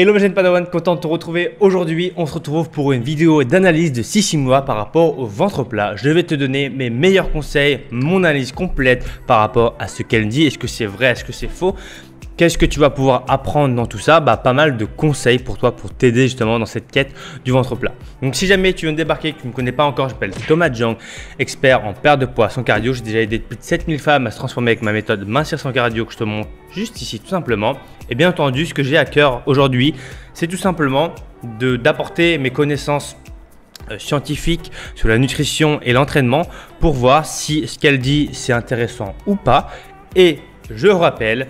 Hello mes jeunes Padawan, content de te retrouver. Aujourd'hui, on se retrouve pour une vidéo d'analyse de Sissimoa par rapport au ventre plat. Je vais te donner mes meilleurs conseils, mon analyse complète par rapport à ce qu'elle dit. Est-ce que c'est vrai, est-ce que c'est faux? Qu'est-ce que tu vas pouvoir apprendre dans tout ça? Pas mal de conseils pour toi, pour t'aider justement dans cette quête du ventre plat. Donc si jamais tu viens de débarquer, que tu ne me connais pas encore, je m'appelle Thomas Jang, expert en perte de poids sans cardio. J'ai déjà aidé plus de 7000 femmes à se transformer avec ma méthode mincir sans cardio que je te montre juste ici tout simplement. Et bien entendu, ce que j'ai à cœur aujourd'hui, c'est tout simplement d'apporter mes connaissances scientifiques sur la nutrition et l'entraînement pour voir si ce qu'elle dit c'est intéressant ou pas. Et je rappelle,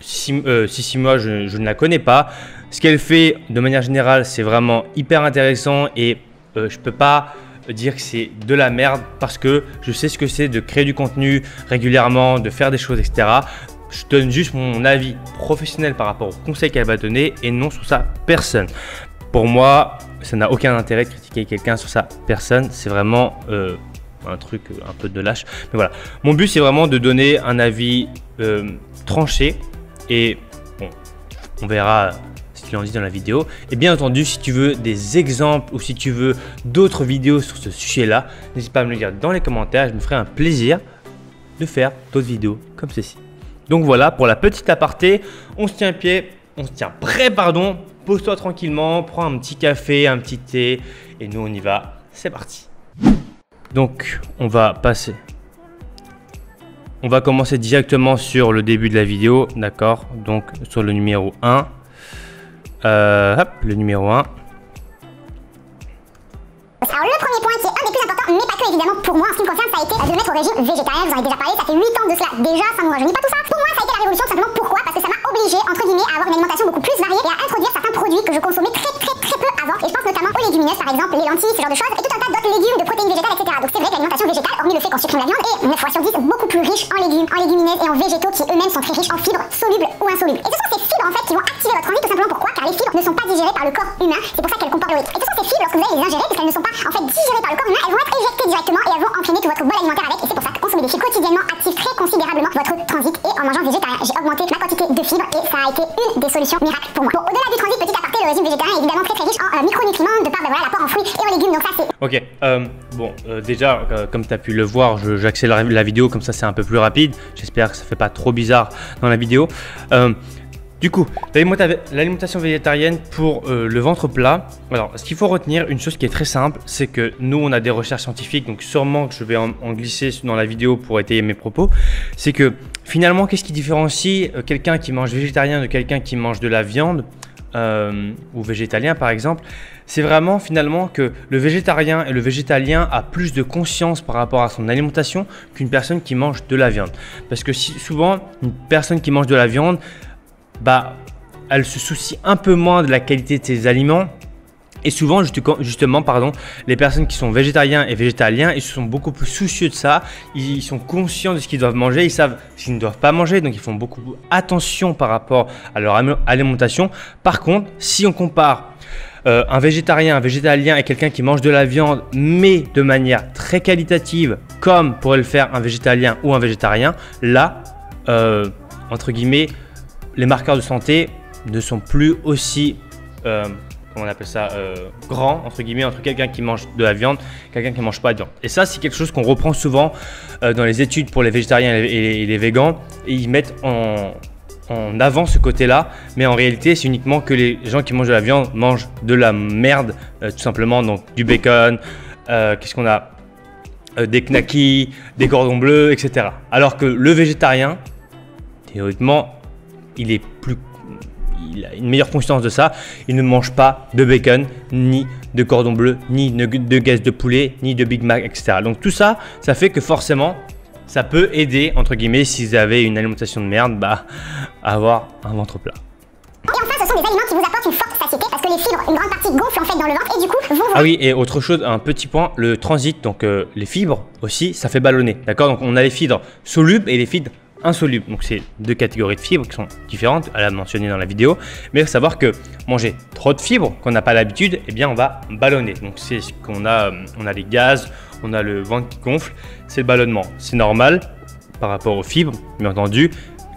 Sissimoa, je ne la connais pas. Ce qu'elle fait de manière générale, c'est vraiment hyper intéressant et je peux pas dire que c'est de la merde parce que je sais ce que c'est de créer du contenu régulièrement, de faire des choses, etc. Je donne juste mon avis professionnel par rapport aux conseils qu'elle va donner et non sur sa personne. Pour moi, ça n'a aucun intérêt de critiquer quelqu'un sur sa personne. C'est vraiment un truc un peu de lâche. Mais voilà, mon but c'est vraiment de donner un avis tranché. Et bon, on verra ce qu'il en dit dans la vidéo. Et bien entendu, si tu veux des exemples ou si tu veux d'autres vidéos sur ce sujet-là, n'hésite pas à me le dire dans les commentaires. Je me ferai un plaisir de faire d'autres vidéos comme ceci. Donc voilà, pour la petite aparté, on se tient prêt, pardon. Pose-toi tranquillement, prends un petit café, un petit thé et nous on y va. C'est parti. Donc on va commencer directement sur le début de la vidéo, d'accord? Donc sur le numéro 1. Le numéro 1. Alors le premier point qui est un des plus importants, mais pas que évidemment pour moi en ce qui me concerne, ça a été de mettre au régime végétarien. Vous en avez déjà parlé, ça fait 8 ans de cela. Déjà, ça ne nous rajeunit pas tout ça. Pour moi, ça a été la révolution, simplement pourquoi? Parce que ça m'a obligé, entre guillemets, à avoir une alimentation beaucoup plus variée et à introduire certains produits que je consommais très peu avant. Et je pense notamment aux légumineuses, par exemple, les lentilles, ce genre de choses, et tout un tas d'autres légumes, de protéines végétales, etc. Donc c'est vrai que l'alimentation végétale, hormis le fait qu'on supprime la viande, est 9 fois sur 10 beaucoup plus riche en légumes, en légumineuses et en végétaux qui eux-mêmes sont très riches en fibres solubles ou insolubles. Et ce sont ces fibres en fait qui vont activer votre envie, tout simplement pourquoi? Car les fibres ne sont pas digérées par le corps humain, c'est pour ça qu'elles comportent le rythme. Et ce sont ces fibres, lorsque vous allez les ingérer, puisqu'elles ne sont pas en fait digérées par le corps humain, elles vont être éjectées directement et elles vont entraîner tout votre bol alimentaire avec. Et c'est pour ça que consommer des fibres quotidiennement active très considérablement votre transit. Et en mangeant végétarien, j'ai augmenté ma quantité de fibres et ça a été une des solutions miracles pour moi. Bon, au-delà du transit, petit aparté, le régime végétarien est évidemment très riche en micronutriments de par l'apport en fruits et en légumes. Donc ça c'est... Ok, déjà comme tu as pu le voir, j'accélère la vidéo comme ça c'est un peu plus rapide. J'espère que ça fait pas trop bizarre dans la vidéo. Du coup, l'alimentation végétarienne pour le ventre plat. Alors, ce qu'il faut retenir, une chose qui est très simple, c'est que nous, on a des recherches scientifiques, donc sûrement que je vais en glisser dans la vidéo pour étayer mes propos. C'est que finalement, qu'est-ce qui différencie quelqu'un qui mange végétarien de quelqu'un qui mange de la viande ou végétalien par exemple? C'est vraiment finalement que le végétarien et le végétalien a plus de conscience par rapport à son alimentation qu'une personne qui mange de la viande. Parce que souvent, une personne qui mange de la viande, elle se soucie un peu moins de la qualité de ses aliments. Et souvent, justement, les personnes qui sont végétariens et végétaliens, ils sont beaucoup plus soucieux de ça. Ils sont conscients de ce qu'ils doivent manger. Ils savent ce qu'ils ne doivent pas manger. Donc, ils font beaucoup attention par rapport à leur alimentation. Par contre, si on compare un végétarien, un végétalien et quelqu'un qui mange de la viande, mais de manière très qualitative, comme pourrait le faire un végétalien ou un végétarien, là, entre guillemets, les marqueurs de santé ne sont plus aussi, comment on appelle ça, grands, entre guillemets, entre quelqu'un qui mange de la viande et quelqu'un qui ne mange pas de viande. Et ça, c'est quelque chose qu'on reprend souvent dans les études pour les végétariens et les végans. Et ils mettent en avant ce côté-là, mais en réalité, c'est uniquement que les gens qui mangent de la viande mangent de la merde, tout simplement, donc du bacon, qu'est-ce qu'on a, des knackis, des cordons bleus, etc. Alors que le végétarien, théoriquement, il a une meilleure conscience de ça. Il ne mange pas de bacon, ni de cordon bleu, ni de graisse de poulet, ni de Big Mac, etc. Donc tout ça, ça fait que forcément, ça peut aider, entre guillemets, si vous avez une alimentation de merde, à avoir un ventre plat. Et enfin, ce sont des aliments qui vous apportent une forte satiété parce que les fibres, une grande partie gonflent en fait dans le ventre et du coup, vont... Ah oui, et autre chose, un petit point, le transit, donc les fibres aussi, ça fait ballonner, d'accord? Donc on a les fibres solubles et les fibres insolubles. Donc c'est deux catégories de fibres qui sont différentes, à la mentionner dans la vidéo. Mais il faut savoir que manger trop de fibres qu'on n'a pas l'habitude, eh bien on va ballonner. Donc c'est ce qu'on a, on a les gaz, on a le ventre qui gonfle, c'est le ballonnement. C'est normal par rapport aux fibres, bien entendu.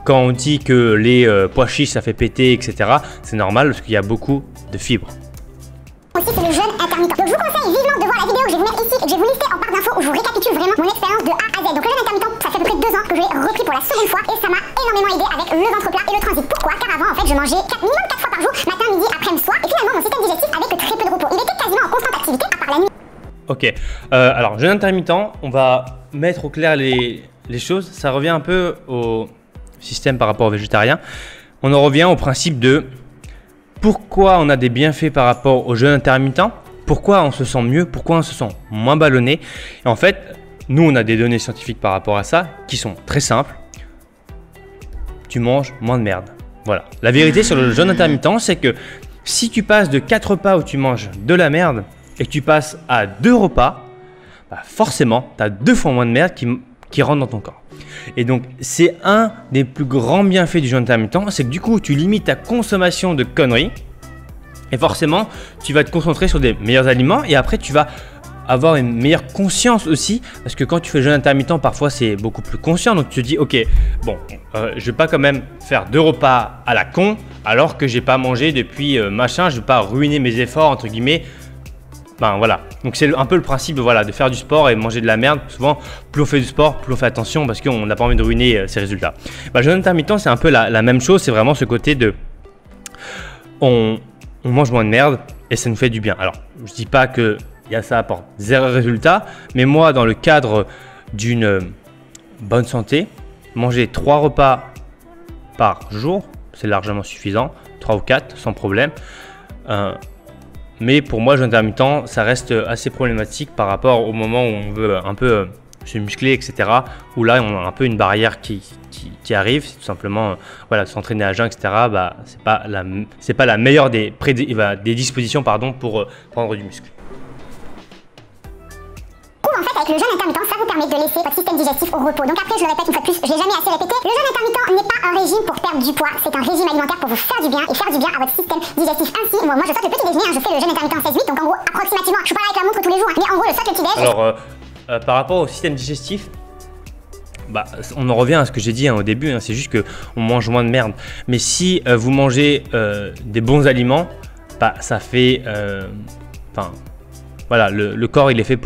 quand on dit que les pois chiches ça fait péter, etc., c'est normal parce qu'il y a beaucoup de fibres. Aussi, c'est le jeûne intermittent. Donc je vous conseille vivement de voir la vidéo que je vais vous mettre ici et que je vais vous lister en barre d'infos où je vous récapitule vraiment mon expérience de A à Z. Donc le jeûne intermittent, ça fait à peu près 2 ans que je l'ai repris pour la seconde fois et ça m'a énormément aidé avec le ventre plat et le transit. Pourquoi? Car avant en fait je mangeais minimum 4 fois par jour, matin, midi, après-midi, soir, et finalement mon système digestif avait que très peu de repos. Il était quasiment en constante activité à part la nuit. Ok, alors jeûne intermittent, on va mettre au clair les choses. Ça revient un peu au système par rapport aux végétariens. On en revient au principe de pourquoi on a des bienfaits par rapport au jeûne intermittent, pourquoi on se sent mieux, pourquoi on se sent moins ballonné. Et en fait, nous on a des données scientifiques par rapport à ça qui sont très simples. Tu manges moins de merde. Voilà. La vérité sur le jeûne intermittent, c'est que si tu passes de 4 repas où tu manges de la merde et que tu passes à 2 repas, bah forcément, tu as 2 fois moins de merde qui rentre dans ton corps. Et donc, c'est un des plus grands bienfaits du jeûne intermittent, c'est que du coup, tu limites ta consommation de conneries et forcément, tu vas te concentrer sur des meilleurs aliments et après, tu vas avoir une meilleure conscience aussi parce que quand tu fais le jeûne intermittent, parfois, c'est beaucoup plus conscient. Donc, tu te dis, ok, bon, je vais pas quand même faire 2 repas à la con alors que j'ai pas mangé depuis machin, je vais pas ruiner mes efforts, entre guillemets. Ben voilà, donc c'est un peu le principe voilà, de faire du sport et manger de la merde. Souvent, plus on fait du sport, plus on fait attention parce qu'on n'a pas envie de ruiner ses résultats. Ben, le jeûne intermittent, c'est un peu la même chose. C'est vraiment ce côté de on mange moins de merde et ça nous fait du bien. Alors, je dis pas que ça apporte 0 résultat, mais moi, dans le cadre d'une bonne santé, manger 3 repas par jour, c'est largement suffisant, 3 ou 4 sans problème. Mais pour moi, le jeûne intermittent, ça reste assez problématique par rapport au moment où on veut un peu se muscler, etc. Où là, on a un peu une barrière qui arrive. C'est tout simplement voilà, s'entraîner à jeun, etc. Bah, c'est pas la meilleure des dispositions pardon, pour prendre du muscle. En fait, avec le jeûne intermittent, ça vous permet de laisser votre système digestif au repos. Donc après, je le répète une fois de plus, je l'ai jamais assez répété, le jeûne intermittent n'est pas un régime pour perdre du poids, c'est un régime alimentaire pour vous faire du bien et faire du bien à votre système digestif. Ainsi, moi je saute le petit déjeuner, je fais le jeûne intermittent 16-8, donc en gros, approximativement, je suis pas là avec la montre tous les jours, mais en gros, je saute le petit déjeuner. Alors, par rapport au système digestif, bah, on en revient à ce que j'ai dit au début, c'est juste qu'on mange moins de merde. Mais si vous mangez des bons aliments, bah, ça fait... voilà, le corps il est fait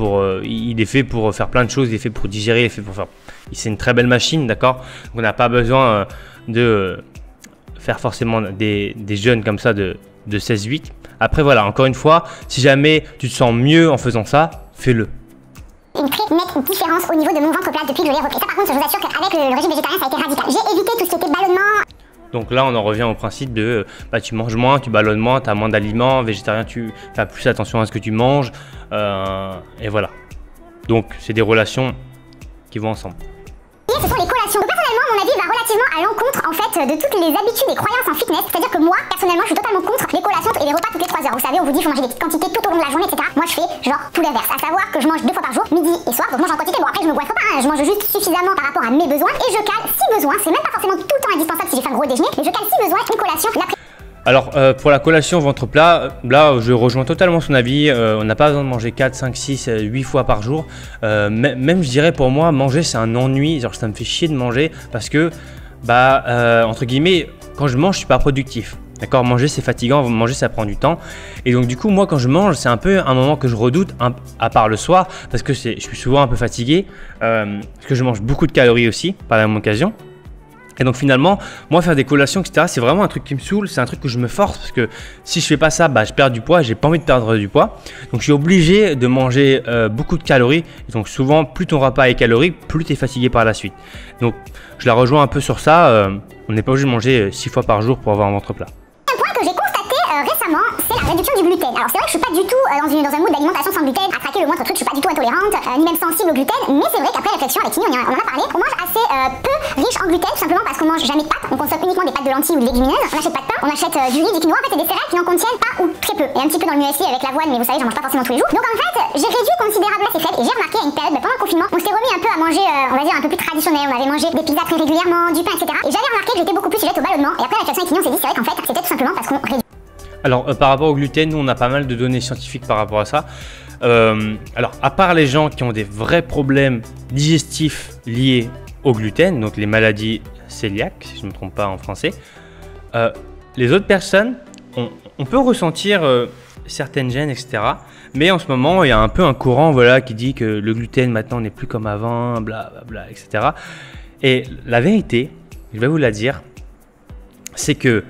pour faire plein de choses, il est fait pour digérer, il est fait pour faire. C'est une très belle machine, d'accord. On n'a pas besoin de faire forcément des jeûnes comme ça de 16-8. Après voilà, encore une fois, si jamais tu te sens mieux en faisant ça, fais-le. Une très nette différence au niveau de mon ventre plat depuis que je l'ai repris. Ça par contre, je vous assure qu'avec le régime végétarien, ça a été radical. J'ai évité tout ce qui était ballonnement. Donc là, on en revient au principe de tu manges moins, tu ballonnes moins, tu as moins d'aliments. Végétarien, tu fais plus attention à ce que tu manges. Et voilà. Donc, c'est des relations qui vont ensemble. Ce sont les collations. Personnellement, mon avis va relativement à l'encontre en fait de toutes les habitudes et croyances en fitness. C'est-à-dire que moi, personnellement, je suis totalement contre les collations et les repas toutes les 3 heures. Vous savez, on vous dit qu'il faut manger des petites quantités tout au long de la journée, etc. Moi, je fais genre tout l'inverse. À savoir que je mange 2 fois par jour, midi et soir. Donc, je mange en quantité. Bon, après, je me goitre pas. Je mange juste suffisamment par rapport à mes besoins et je cale si besoin. C'est même pas forcément tout le temps indispensable si j'ai fait un gros déjeuner, mais je cale si besoin une collation. Alors, pour la collation ventre plat, là, je rejoins totalement son avis. On n'a pas besoin de manger 4, 5, 6, 8 fois par jour. Même, je dirais, pour moi, manger, c'est un ennui. Genre, ça me fait chier de manger parce que, entre guillemets, quand je mange, je suis pas productif. D'accord, manger, c'est fatigant. Manger, ça prend du temps. Et donc, du coup, moi, quand je mange, c'est un peu un moment que je redoute, à part le soir, parce que je suis souvent un peu fatigué, parce que je mange beaucoup de calories aussi, par la même occasion. Et donc finalement, moi faire des collations, etc., c'est vraiment un truc qui me saoule, c'est un truc que je me force parce que si je fais pas ça, je perds du poids, j'ai pas envie de perdre du poids. Donc je suis obligé de manger beaucoup de calories. Et donc souvent, plus ton repas est calorique, plus tu es fatigué par la suite. Donc je la rejoins un peu sur ça, on n'est pas obligé de manger 6 fois par jour pour avoir un ventre plat. Un point que j'ai constaté récemment, c'est la réduction du gluten. Alors c'est vrai que je suis pas du tout dans un mood d'alimentation sans gluten, à traquer le moindre truc, je suis pas du tout intolérante, ni même sensible au gluten, mais c'est vrai qu'après réflexion avec Kimi, on en a parlé, on mange assez peu riche en gluten, tout simplement parce qu'on mange jamais de pâtes, on consomme uniquement des pâtes de lentilles ou de légumineuses, on n'achète pas de pain, on achète du riz, du quinoa, en fait c'est des céréales qui n'en contiennent pas ou très peu, et un petit peu dans le muesli avec l'avoine, mais vous savez j'en mange pas forcément tous les jours. Donc en fait, j'ai réduit considérablement ces fêtes et j'ai remarqué à une période, pendant le confinement, on s'est remis un peu à manger, on va dire un peu plus traditionnel, on avait mangé des pizzas très régulièrement, du pain, etc. Et j'avais remarqué que j'étais beaucoup plus sujette au ballonnement, et après réflexion avec Kimi, on s'est dit c'est vrai qu'en fait c'était tout simplement parce qu'on réduit. Alors par rapport au gluten, nous on a pas mal de données scientifiques par rapport à ça. Alors à part les gens qui ont des vrais problèmes digestifs liés au gluten, donc les maladies cœliaque, si je ne me trompe pas en français. Les autres personnes, on peut ressentir certaines gênes, etc. Mais en ce moment, il y a un peu un courant voilà, qui dit que le gluten maintenant n'est plus comme avant, blablabla, etc. Et la vérité, je vais vous la dire, c'est que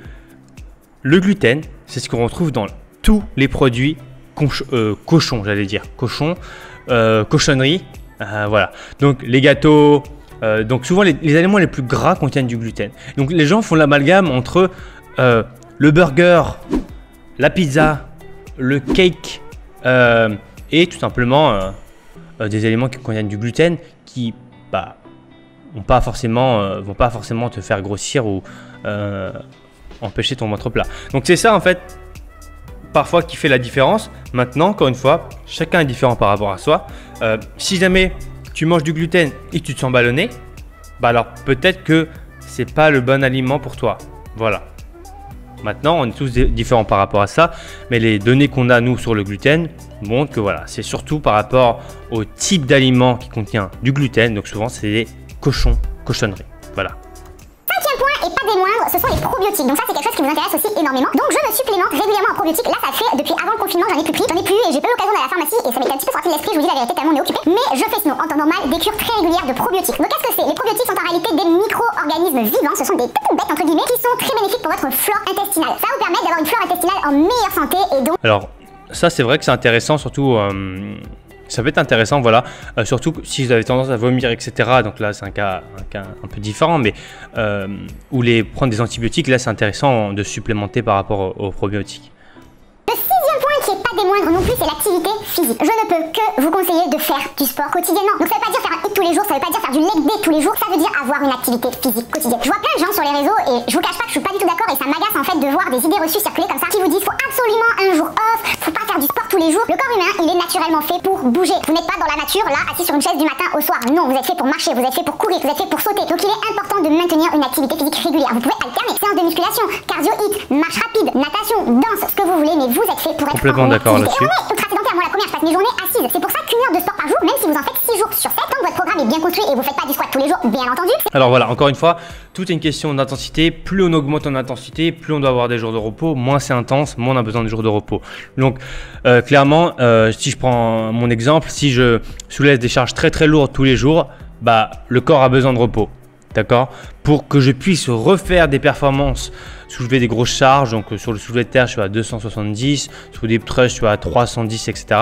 le gluten, c'est ce qu'on retrouve dans tous les produits cochons, j'allais dire. Cochonnerie, voilà. Donc les gâteaux, donc souvent les aliments les plus gras contiennent du gluten. Donc les gens font l'amalgame entre le burger, la pizza, le cake et tout simplement des aliments qui contiennent du gluten qui vont pas forcément te faire grossir ou empêcher ton ventre plat. Donc c'est ça en fait parfois qui fait la différence. Maintenant encore une fois, chacun est différent par rapport à soi. Si jamais tu manges du gluten et que tu te sens ballonné, alors peut-être que c'est pas le bon aliment pour toi. Voilà. Maintenant, on est tous différents par rapport à ça, mais les données qu'on a nous sur le gluten montrent que voilà, c'est surtout par rapport au type d'aliment qui contient du gluten. Donc souvent, c'est des cochonneries. Voilà. Cinquième point, et pas des moindres, ce sont les probiotiques. Donc ça, c'est quelque chose qui vous intéresse aussi énormément. Donc je me supplémente régulièrement en probiotiques. Là, ça fait depuis avant le confinement, j'en ai plus et j'ai pas eu l'occasion d'aller à la pharmacie et ça m'était un petit peu sorti de l'esprit, je vous dis la vérité tellement on est occupé. Mais je fais sinon en temps normal des cures très régulières de probiotiques. Donc qu'est-ce que c'est? Les probiotiques sont en réalité des micro-organismes vivants, ce sont des petites bêtes entre guillemets qui sont très bénéfiques pour votre flore intestinale. Ça vous permet d'avoir une flore intestinale en meilleure santé et donc... Alors ça c'est vrai que c'est intéressant, surtout ça peut être intéressant, voilà, surtout si vous avez tendance à vomir, etc. Donc là, c'est un cas un peu différent, mais ou prendre des antibiotiques, là, c'est intéressant de supplémenter par rapport aux probiotiques. Le sixième point qui est pas des moindres non plus, c'est l'activité physique. Je ne peux que vous conseiller de faire du sport quotidiennement. Donc ça veut pas dire faire un hit tous les jours, ça veut pas dire faire du leg day tous les jours, ça veut dire avoir une activité physique quotidienne. Je vois plein de gens sur les réseaux et je vous cache pas que je suis pas du tout d'accord et ça m'agace en fait de voir des idées reçues circuler comme ça qui vous disent faut absolument un jour off, faut pas faire du sport tous les jours. Le corps humain, il est naturellement fait pour bouger. Vous n'êtes pas dans la nature là, assis sur une chaise du matin au soir. Non, vous êtes fait pour marcher, vous êtes fait pour courir, vous êtes fait pour sauter. Donc il est important de maintenir une activité physique régulière. Vous pouvez alterner séances de musculation, cardio hit, marche rapide, natation, danse, ce que vous voulez, mais vous êtes fait pour être complètement d'accord là-dessus. On est ultra sédentaire. Moi la première, je passe mes journées assise. C'est pour ça qu'une heure de sport par jour, même si vous en faites 6 jours sur 7, tant que votre programme est bien construit et vous faites pas du squat tous les jours, bien entendu. Alors voilà, encore une fois, tout est une question d'intensité. Plus on augmente en intensité, plus on doit avoir des jours de repos. Moins c'est intense, moins on a besoin de jours de repos. Donc clairement, si je prends mon exemple, si je soulève des charges très lourdes tous les jours, le corps a besoin de repos. D'accord? Pour que je puisse refaire des performances, soulever des grosses charges, donc sur le soulevé de terre, je suis à 270, sur des trusts, je suis à 310, etc.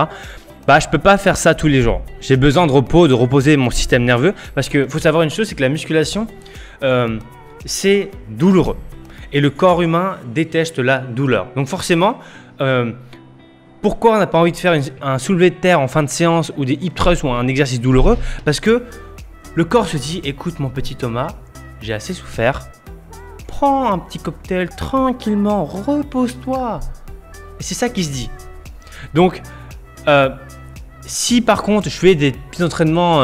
Je peux pas faire ça tous les jours. J'ai besoin de repos, de reposer mon système nerveux, parce que faut savoir une chose, c'est que la musculation, c'est douloureux. Et le corps humain déteste la douleur. Donc forcément, pourquoi on n'a pas envie de faire un soulevé de terre en fin de séance ou des hip thrusts ou un exercice douloureux? Parce que le corps se dit, écoute mon petit Thomas, j'ai assez souffert, prends un petit cocktail tranquillement, repose-toi. Et c'est ça qui se dit. Donc, si par contre je fais des petits entraînements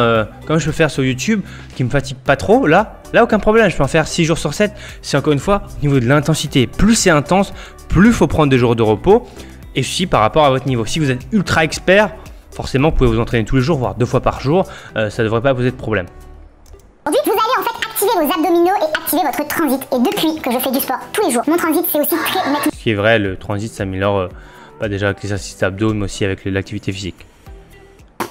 comme je peux faire sur YouTube, qui me fatiguent pas trop, là aucun problème, je peux en faire 6 jours sur 7. C'est encore une fois au niveau de l'intensité. Plus c'est intense, plus il faut prendre des jours de repos. Et ceci par rapport à votre niveau. Si vous êtes ultra expert, forcément vous pouvez vous entraîner tous les jours, voire 2 fois par jour, ça ne devrait pas poser de problème. Aujourd'hui, vous allez en fait activer vos abdominaux et activer votre transit. Et depuis que je fais du sport tous les jours, mon transit c'est aussi très nettement. Ce qui est vrai, le transit s'améliore déjà avec l'exercice d'abdos, mais aussi avec l'activité physique.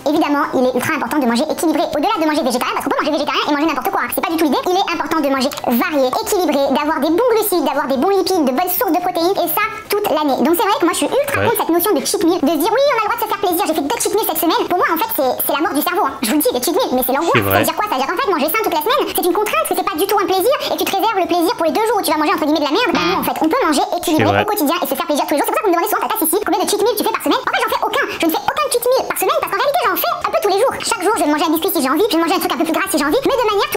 Évidemment, il est ultra important de manger équilibré. Au-delà de manger végétarien, parce qu'on peut manger végétarien et manger n'importe quoi, c'est pas du tout l'idée. Il est important de manger varié, équilibré, d'avoir des bons glucides, d'avoir des bons lipides, de bonnes sources de protéines, et ça toute l'année. Donc c'est vrai que moi je suis ultra contre cette notion de cheat meal, de se dire oui on a le droit de se faire plaisir, j'ai fait 2 cheat meals cette semaine. Pour moi en fait c'est la mort du cerveau, hein. Je vous le dis, les cheat meals, mais c'est l'angoisse. Ça veut dire quoi? Ça veut dire qu'en fait manger sain toute la semaine, c'est une contrainte, que c'est pas du tout un plaisir, et tu te réserves le plaisir pour les 2 jours où tu vas manger entre guillemets de la merde. Non en fait, on peut manger équilibré au quotidien et se faire plaisir tous les jours. C'est pour ça que vous me demandez souvent, Tata Sissi, combien de cheat meals tu fais par semaine? En fait j'en fais aucun, je ne fais aucun cheat meal par semaine parce qu'en réalité j'en fais un peu tous les jours. Chaque jour je vais manger un biscuit si j'ai envie, je vais manger un truc un peu plus gras si j'ai envie, mais de manière...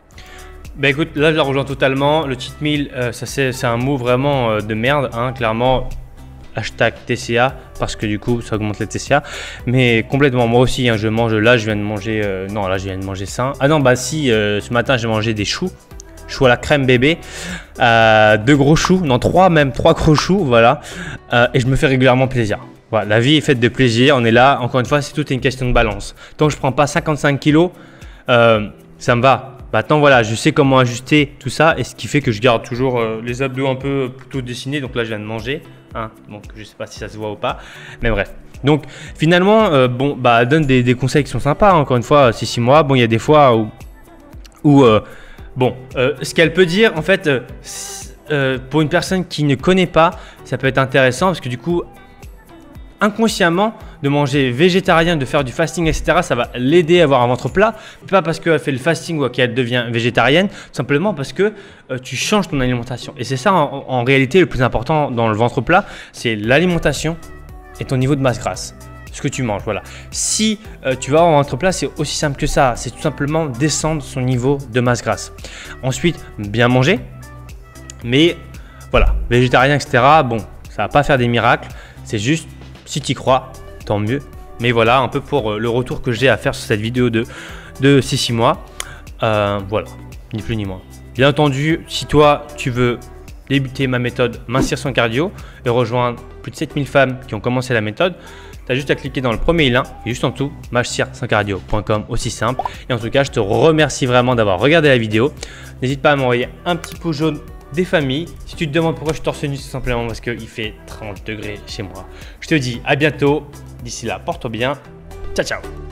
Écoute, là je la rejoins totalement. Le cheat meal, c'est un mot vraiment de merde, hein, clairement. Hashtag TCA, parce que du coup ça augmente les TCA. Mais complètement, moi aussi, hein, je mange, là je viens de manger, non là je viens de manger sain. Ah non, si, ce matin j'ai mangé des choux à la crème bébé, 2 gros choux, non 3 gros choux, voilà. Et je me fais régulièrement plaisir. Voilà, la vie est faite de plaisir, on est là, encore une fois, c'est toute une question de balance. Tant que je prends pas 55 kilos, ça me va. Maintenant voilà, je sais comment ajuster tout ça et ce qui fait que je garde toujours les abdos un peu plutôt dessinés. Donc là je viens de manger, hein, donc je sais pas si ça se voit ou pas, mais bref. Donc finalement, bon, bah, elle donne des conseils qui sont sympas. Hein. Encore une fois, c'est 6 mois. Bon, il y a des fois où ce qu'elle peut dire, en fait, pour une personne qui ne connaît pas, ça peut être intéressant parce que du coup, inconsciemment, de manger végétarien, de faire du fasting, etc., ça va l'aider à avoir un ventre plat. Pas parce qu'elle fait le fasting ou qu'elle devient végétarienne, simplement parce que tu changes ton alimentation. Et c'est ça, en réalité, le plus important dans le ventre plat, c'est l'alimentation et ton niveau de masse grasse, ce que tu manges, voilà. Si tu vas avoir un ventre plat, c'est aussi simple que ça, c'est tout simplement descendre son niveau de masse grasse. Ensuite, bien manger, mais voilà, végétarien, etc., bon, ça va pas faire des miracles, c'est juste, si tu y crois, tant mieux. Mais voilà, un peu pour le retour que j'ai à faire sur cette vidéo de ces 6 mois, voilà, ni plus ni moins. Bien entendu, si toi, tu veux débuter ma méthode Mincir sans cardio et rejoindre plus de 7000 femmes qui ont commencé la méthode, tu as juste à cliquer dans le premier lien et juste en dessous, mincirssanscardio.com, aussi simple. Et en tout cas, je te remercie vraiment d'avoir regardé la vidéo. N'hésite pas à m'envoyer un petit pouce jaune des familles. Si tu te demandes pourquoi je suis torse nu, c'est simplement parce qu'il fait 30 degrés chez moi. Je te dis à bientôt. D'ici là, porte-toi bien. Ciao, ciao.